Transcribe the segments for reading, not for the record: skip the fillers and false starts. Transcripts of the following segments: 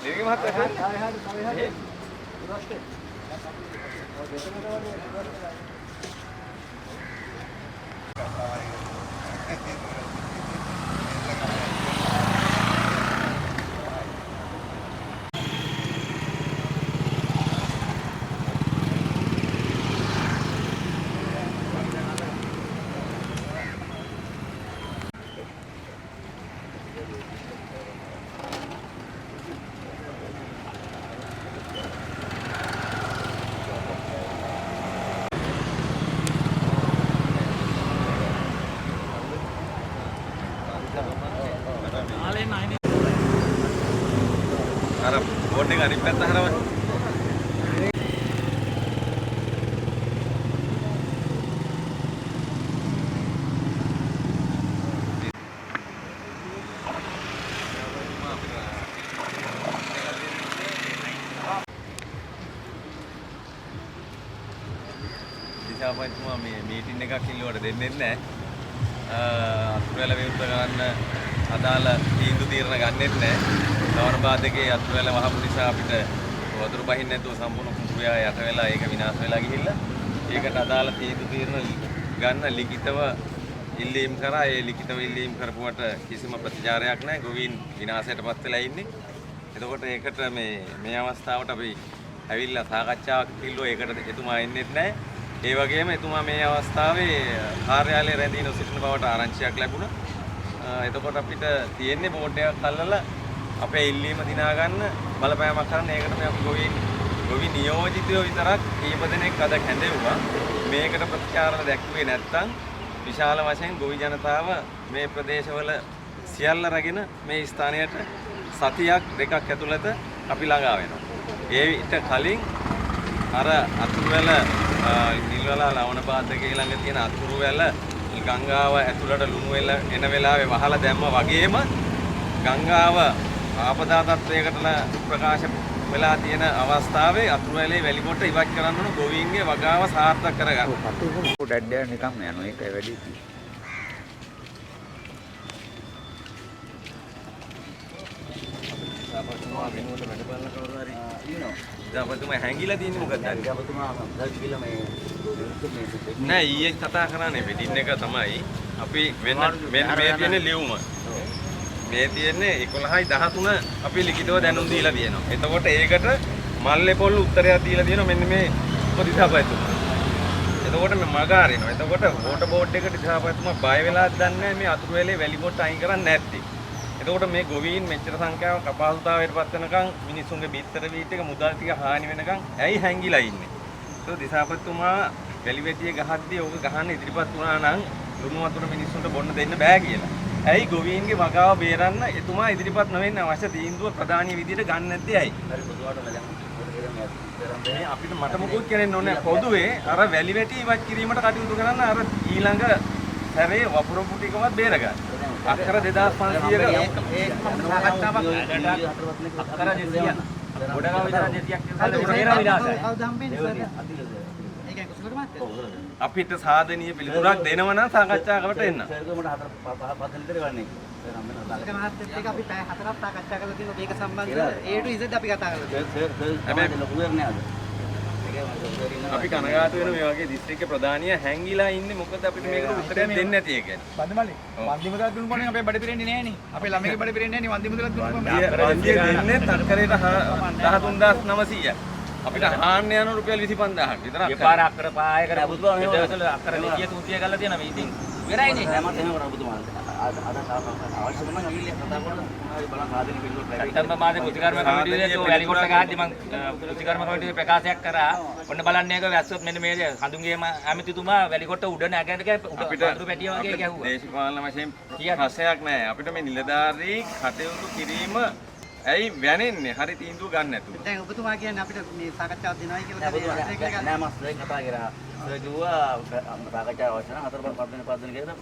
දෙවියන් මහත්තයා හරි. Arab, boarding Arab පැත්ත හරවන්න. දිසාපතිතුමා මේ මීටින් එකක් ඉල්ලුවට දෙන්නේ නැහැ. අතුරුවැල විවෘත කරන්න අදාළ තීන්දුව తీරන ගන්නෙත් නැහැ. දවන බාදකේ අතුරුවැල වහපු නිසා අපිට වතුර බහින්න නැතුව සම්පූර්ණ කුඹුයා යට වෙලා ඒක විනාශ වෙලා ගිහිල්ලා ඒකට අදාළ තීන්දුව తీරන ගන්න ලිඛිතව ඉල්ලීම් කරා. ඒ ලිඛිතව ඉල්ලීම් කරපුවට කිසිම ප්‍රතිචාරයක් නැහැ. ගොවීන් විනාශයටපත් වෙලා ඉන්නේ. එතකොට ඒකට මේ අවස්ථාවට අපි ඇවිල්ලා සාකච්ඡාවක් කිල්ලුවා. ඒකට එතුමා එන්නේත් නැහැ. ඒ වගේම එතුමා මේ අවස්ථාවේ කාර්යාලයේ රැඳී නොසිටින බවට ආරංචියක් ලැබුණා. එතකොට අපිට තියෙන්නේ බෝඩ් එකක් අල්ලලා අපේ ඉල්ලීම දිනා ගන්න බලපෑමක් කරන්න. ඒකට මේ අපි ගොවි නියෝජිතයෝ විතරක් කීප දෙනෙක් අද කැඳෙව්වා. මේකට ප්‍රතිචාර දැක්ුවේ නැත්නම් විශාල වශයෙන් ගොවි ජනතාව මේ ප්‍රදේශවල සියල්ල රැගෙන මේ ස්ථානයට සතියක් දෙකක් ඇතුළත අපි ළඟා වෙනවා. ඒ ඊට කලින් අර අතුරුවැල නිල්වලා ලවණ පාදකේ ළඟ තියෙන අතුරුවැල ගංගාව ඇතුළට ලුණු වෙලා එන වෙලාවේ වහලා දැම්ම වගේම ගංගාව ආපදා තත්වයකට ප්‍රකාශ වෙලා තියෙන අවස්ථාවේ අතුරුවැලේ වැලිකොට ඉවත් කරන්න ඕන ගොවීන්ගේ වගාව සාර්ථක කරගන්න. ඩැඩ්ඩෑ නිකම්ම යනවා. ඒකයි වැඩි. අපතුමා වෙනුවට වැඩ බලන කවුරු හරි ඉන්නවා. අපතුමා හැංගිලා තියෙන්නේ මොකද? අපතුමා ගිහලා මේ නෑ ඊයේ කතා කරන්නේ වෙඩින් එක තමයි. අපි මෙන්න මේ තියෙන්නේ ලියුම. මේ තියෙන්නේ 11/13 අපි ලිඛිතව දැනුම් දීලා තියෙනවා. එතකොට ඒකට මල්ලේ පොල් උත්තරයක් දීලා තියෙනවා මෙන්න මේ උපදිසාපතිතුමා. එතකොට මේ මග අරිනවා. එතකොට වෝටර් බෝඩ් එකට දිසාපතිතුමා බය වෙලාද දන්නේ නැහැ මේ අතුරුවැලේ වැලි පොට්ට අයින් කරන්නේ නැත්තේ. එතකොට මේ ගොවීන් මෙච්චර සංඛ්‍යාවක් අපහසුතාවයටපත් වෙනකන් මිනිස්සුන්ගේ බිත්තර වීට එක මුදල් ටික හානි වෙනකන් ඇයි හැංගිලා ඉන්නේ? ඒක දිසාපතිතුමා වැලි වැටිය ගහද්දී ඕක ගහන්න ඉදිරිපත් වුණා නම් ලුණු වතුර මිනිස්සුන්ට බොන්න දෙන්න බෑ කියලා. ඇයි ගොවීන්ගේ වගාව බේරන්න එතුමා ඉදිරිපත් නොවෙන්න අවශ්‍ය තීන්දුව ප්‍රධානීය විදියට ගන්න නැත්තේ ඇයි? මේ අපිට මට මොකුත් කියන්න ඕනේ පොදුවේ අර වැලි වැටි ඉවත් කිරීමට කටයුතු කරන්න අර ඊළඟ සැරේ වපුර පුටිකවත් බේරගන්න. අක්කර 2500ක ඒ සාකච්ඡාවක් අක්කර 200ක් ගොඩගාව විතර 200ක් කියලා විලාසයි. කවුද හම්බෙන්නේ සර්? ඒකෙන් කුසලට මාත් අපිට සාධනීය පිළිතුරක් දෙනවා නම් සාකච්ඡාවකට එන්න. සර් මට 4-5 විතර ගන්නනේ. ඒක මහත්තයත් එක්ක අපි පැය 4ක් සාකච්ඡා කරලා තියෙනවා මේක සම්බන්ධව A to Z අපි කතා කරලා තියෙනවා. හැබැයි ලොකු දෙයක් නෑ අද. අපි කනගාටු වෙන මේ වගේ දිස්ත්‍රික්ක ප්‍රධානිය හැංගිලා ඉන්නේ මොකද අපිට මේකට උත්තරයක් දෙන්නේ නැති එක. බන්දිමලි වන්දි මුදලක් දුන්නු කොනේ අපේ බඩ පිරෙන්නේ නෑනේ. අපේ ළමයිගේ බඩ පිරෙන්නේ නෑනේ වන්දි මුදලක් දුන්නු කොහොමද? වන්දිය දෙන්නේ තක්කරේට 13900ක්. අපිට හාන්න යන රුපියල් 25000ක් විතරක්. ඒ පාර අක්කර පාය කර බුදුන් වහන්සේ අක්කර නිකිය තුතිය කරලා තියෙනවා මේ ඉතින්. ඉවරයිනේ. හැමත් එහෙම කරා බුදුන් වහන්සේ. අද අවශ්‍ය නම් අවිල්ල කතා කරලා මොනවද බලන් සාධනෙ පිළිවෙල ප්‍රැවි. සැප්තැම්බර් මාසේ කෘතිකර්ම කමිටුවේ වැලිකොට ගහද්දි මම කෘතිකර්ම කමිටුවේ ප්‍රකාශයක් කරා. ඔන්න බලන්න එක වැස්සොත් මෙන්න මේ හඳුන්ගේ ඇමතිතුමා වැලිකොට උඩ නැගගෙන උඩ වතුර පැටිය වගේ ගැහුවා. දේශපාලන වශයෙන් ප්‍රශ්නයක් නැහැ. අපිට මේ නිලධාරී කටයුතු කිරීම ඇයි වැනෙන්නේ? හරි තීන්දුව ගන්න නැතුව. දැන් ඔබතුමා කියන්නේ අපිට මේ සාකච්ඡාවක් දෙනවයි කියලා නෑ මස් දැන් කතා කරා. සර් කිව්වා සාකච්ඡාව අවශ්‍ය නම් 4-5 දින කියලා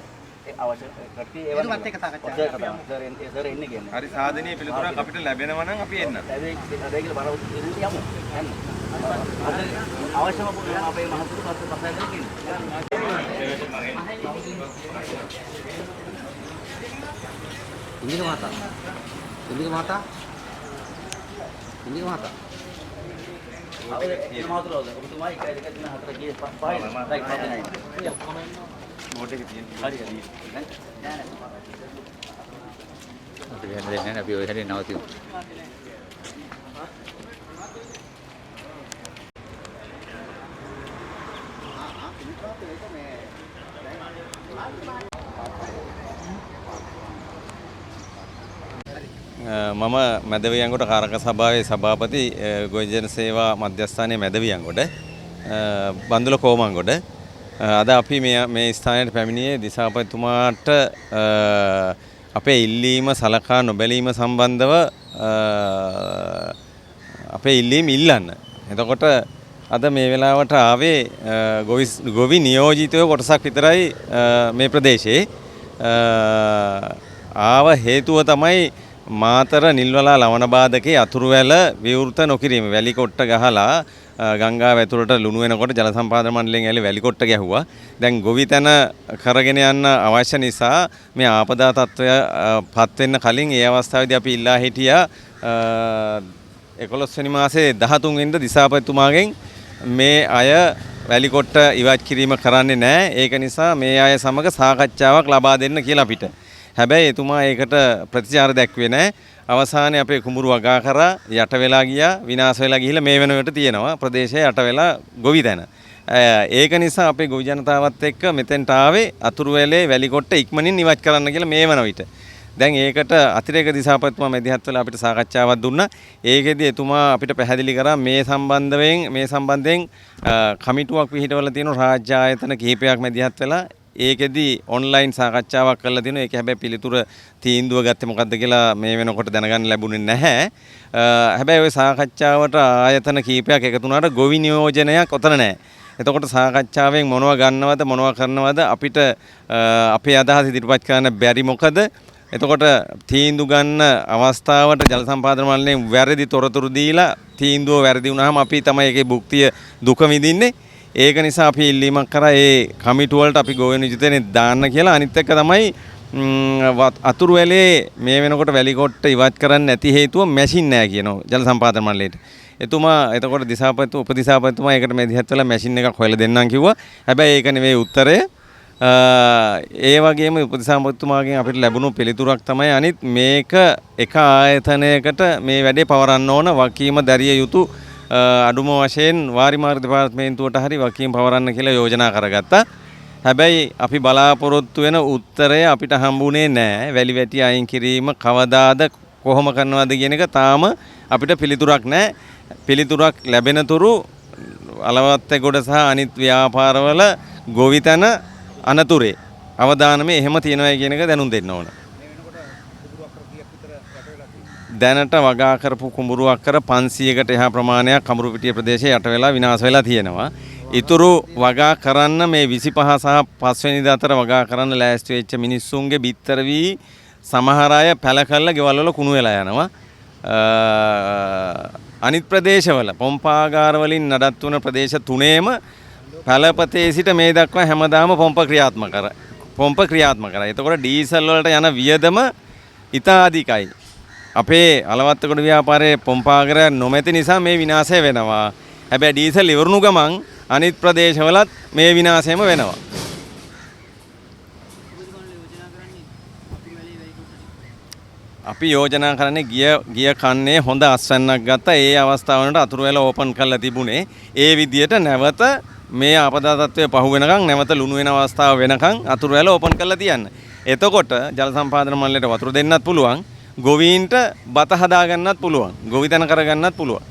ඒ අවශ්‍ය කට්ටිය ඒවත් එක්ක සාකච්ඡා කරනවා. සර් එන්නේ කියන්නේ. හරි සාධනීය පිළිතුරක් අපිට ලැබෙනවා නම් අපි එන්න. ඒ කියලා බලමු යමු. යන්න. අවශ්‍යම අපේ මහතුරු පස්සේ කතා කරගෙන ඉන්න. ඉන්දික මාතා ඉන්නේ මහතා. ඒ මාතෘකාවද ඔබතුමා 1 2 3 4 කී 5 රයිට් 5 දෙනයි. බෝඩ් එකේ තියෙන හරි හරි. නෑ නෑ. අපි වෙන දෙන්නේ නැහැ අපි ඔය හැටි නවතිමු. මම මැදවියන්ගොඩ කාරක සභාවේ සභාපති ගොවිජන සේවා මධ්‍යස්ථානයේ මැදවියන්ගොඩ බන්දුල කෝමංගොඩ අද අපි මේ ස්ථානයට පැමිණියේ දිසාපතිතුමාට අපේ ඉල්ලීම සලකා නොබැලීම සම්බන්ධව අපේ ඉල්ලීම ඉල්ලන්න. එතකොට අද මේ වෙලාවට ආවේ ගොවි නියෝජිතයෝ කොටසක් විතරයි මේ ප්‍රදේශයේ ආව හේතුව තමයි මාතර නිල්වලා ලවණ බාධකේ අතුරු වැල විවෘත නොකිරීම. වැලි කොට්ට ගහලා ගංගාව ඇතුළට ලුණු වෙනකොට ජල සම්පාදන මණ්ඩලයෙන් ඇවිල්ලා වැලි කොට්ට ගැහුවා. දැන් ගොවිතැන කරගෙන යන්න අවශ්‍ය නිසා මේ ආපදා තත්ත්වය පත් වෙන්න කලින් ඒ අවස්ථාවේදී අපි ඉල්ලා හිටියා 11 වෙනි මාසේ 13 වෙනිදා දිසාපතිතුමාගෙන් මේ අය වැලි කොට්ට ඉවත් කිරීම කරන්නේ නැහැ. ඒක නිසා මේ අය සමග සාකච්ඡාවක් ලබා දෙන්න කියලා අපිට. හැබැයි එතුමා ඒකට ප්‍රතිචාර දැක්වේ නැහැ. අවසානයේ අපේ කුඹුරු වගා කරා යට වෙලා ගියා, විනාශ වෙලා ගිහිල්ලා මේ වෙනකොට තියෙනවා ප්‍රදේශයේ යට වෙලා ගොවිතැන. ඒක නිසා අපේ ගොවි ජනතාවත් එක්ක මෙතෙන්ට ආවේ අතුරු වැලේ වැලි කොට්ට ඉක්මනින් ඉවත් කරන්න කියලා මේ වන විට. දැන් ඒකට අතිරේක දිසාපතිතුමා මැදිහත් වෙලා අපිට සාකච්ඡාවක් දුන්නා. ඒකෙදි එතුමා අපිට පැහැදිලි කරා මේ සම්බන්ධයෙන් කමිටුවක් පිහිටවලා තියෙන රාජ්‍ය ආයතන කිහිපයක් මැදිහත් වෙලා ඒකෙදි ඔන්ලයින් සාකච්ඡාවක් කරලා තිනවා. ඒක හැබැයි පිළිතුර තීන්දුව ගත්තේ මොකද්ද කියලා මේ වෙනකොට දැනගන්න ලැබුණේ නැහැ. හැබැයි ওই සාකච්ඡාවට ආයතන කීපයක් එකතු වුණාට ගොවි නියෝජනයක් ඔතන නැහැ. එතකොට සාකච්ඡාවෙන් මොනවා ගන්නවද මොනවා කරනවද අපිට අපේ අදහස් ඉදිරිපත් කරන්න බැරි මොකද? එතකොට තීන්දුව ගන්න අවස්ථාවට ජල සම්පාදන මණ්ඩලයෙන් වැරදි තොරතුරු දීලා තීන්දුව වැරදි වුණාම අපි තමයි ඒකේ භුක්තිය දුක විඳින්නේ. ඒක නිසා අපි ඉල්ලීමක් කරා ඒ කමිටු වලට අපි ගොවි නියෝජිතනේ දාන්න කියලා. අනිත් එක තමයි අතුරු වැලේ මේ වෙනකොට වැලි කොට්ට ඉවත් කරන්න නැති හේතුව මැෂින් නැහැ කියනවා ජල සම්පාදන මණ්ඩලයට. එතුමා එතකොට උපදිසාපතිතුමා ඒකට මැදිහත් වෙලා මැෂින් එකක් හොයලා දෙන්නම් කිව්වා. හැබැයි ඒක නෙවෙයි උත්තරය. ඒ වගේම උපදිසාපතිතුමාගෙන් අපිට ලැබුණු පිළිතුරක් තමයි අනිත් මේක එක ආයතනයකට මේ වැඩේ පවරන්න ඕන වකීම දැරිය යුතු අඩුම වශයෙන් වාරිමාර්ග දෙපාර්තමේන්තුවට හරි වකීම් පවරන්න කියලා යෝජනා කරගත්තා. හැබැයි අපි බලාපොරොත්තු වෙන උත්තරය අපිට හම්බුනේ නැහැ. වැලි වැටි අයින් කිරීම කවදාද කොහොම කරනවද කියන එක තාම අපිට පිළිතුරක් නැහැ. පිළිතුරක් ලැබෙන තුරු අලවත්තගොඩ සහ අනිත් ව්‍යාපාරවල ගොවිතැන අනතුරේ අවදානමේ එහෙම තියෙනවා කියන එක දැනුම් දෙන්න ඕන. දැනට වගා කරපු කුඹුරු අක්කර 500කට එහා ප්‍රමාණයක් කමුරුපිටිය ප්‍රදේශයේ යට වෙලා විනාශ වෙලා තියෙනවා. ඊතුරු වගා කරන්න මේ 25 සහ 5 වෙනිදා අතර වගා කරන්න ලෑස්ති වෙච්ච මිනිස්සුන්ගේ බිත්තර වී සමහර අය පැල කළා ගෙවල් වල කුණු වෙලා යනවා. අනිත් ප්‍රදේශවල පොම්පාගාර වලින් නඩත්තු වන ප්‍රදේශ තුනේම පැලපතේ සිට මේ දක්වා හැමදාම පොම්ප ක්‍රියාත්මක කරා. එතකොට ඩීසල් වලට යන වියදම ඉතා අධිකයි. අපේ අලවත්තගොඩ ව්‍යාපාරයේ පොම්පාගාර නොමැති නිසා මේ විනාශය වෙනවා. හැබැයි ඩීසල් ඉවරුණු ගමන් අනිත් ප්‍රදේශවලත් මේ විනාශයම වෙනවා. අපි යෝජනා කරන්නේ ගිය කන්නේ හොඳ අස්වැන්නක් ගත්තා. ඒ අවස්ථාවකට අතුරු වැල ඕපන් කරලා තිබුණේ. ඒ විදියට නැවත මේ ආපදා තත්ත්වය පහු වෙනකන් නැවත ලුණු වෙන අවස්ථාව වෙනකන් අතුරු වැල ඕපන් කරලා තියන්න. එතකොට ජල සම්පාදන මණ්ඩලයට වතුර දෙන්නත් පුළුවන්. ගොවීන්ට බත හදා ගන්නත් පුළුවන්. ගොවිතැන කර ගන්නත් පුළුවන්.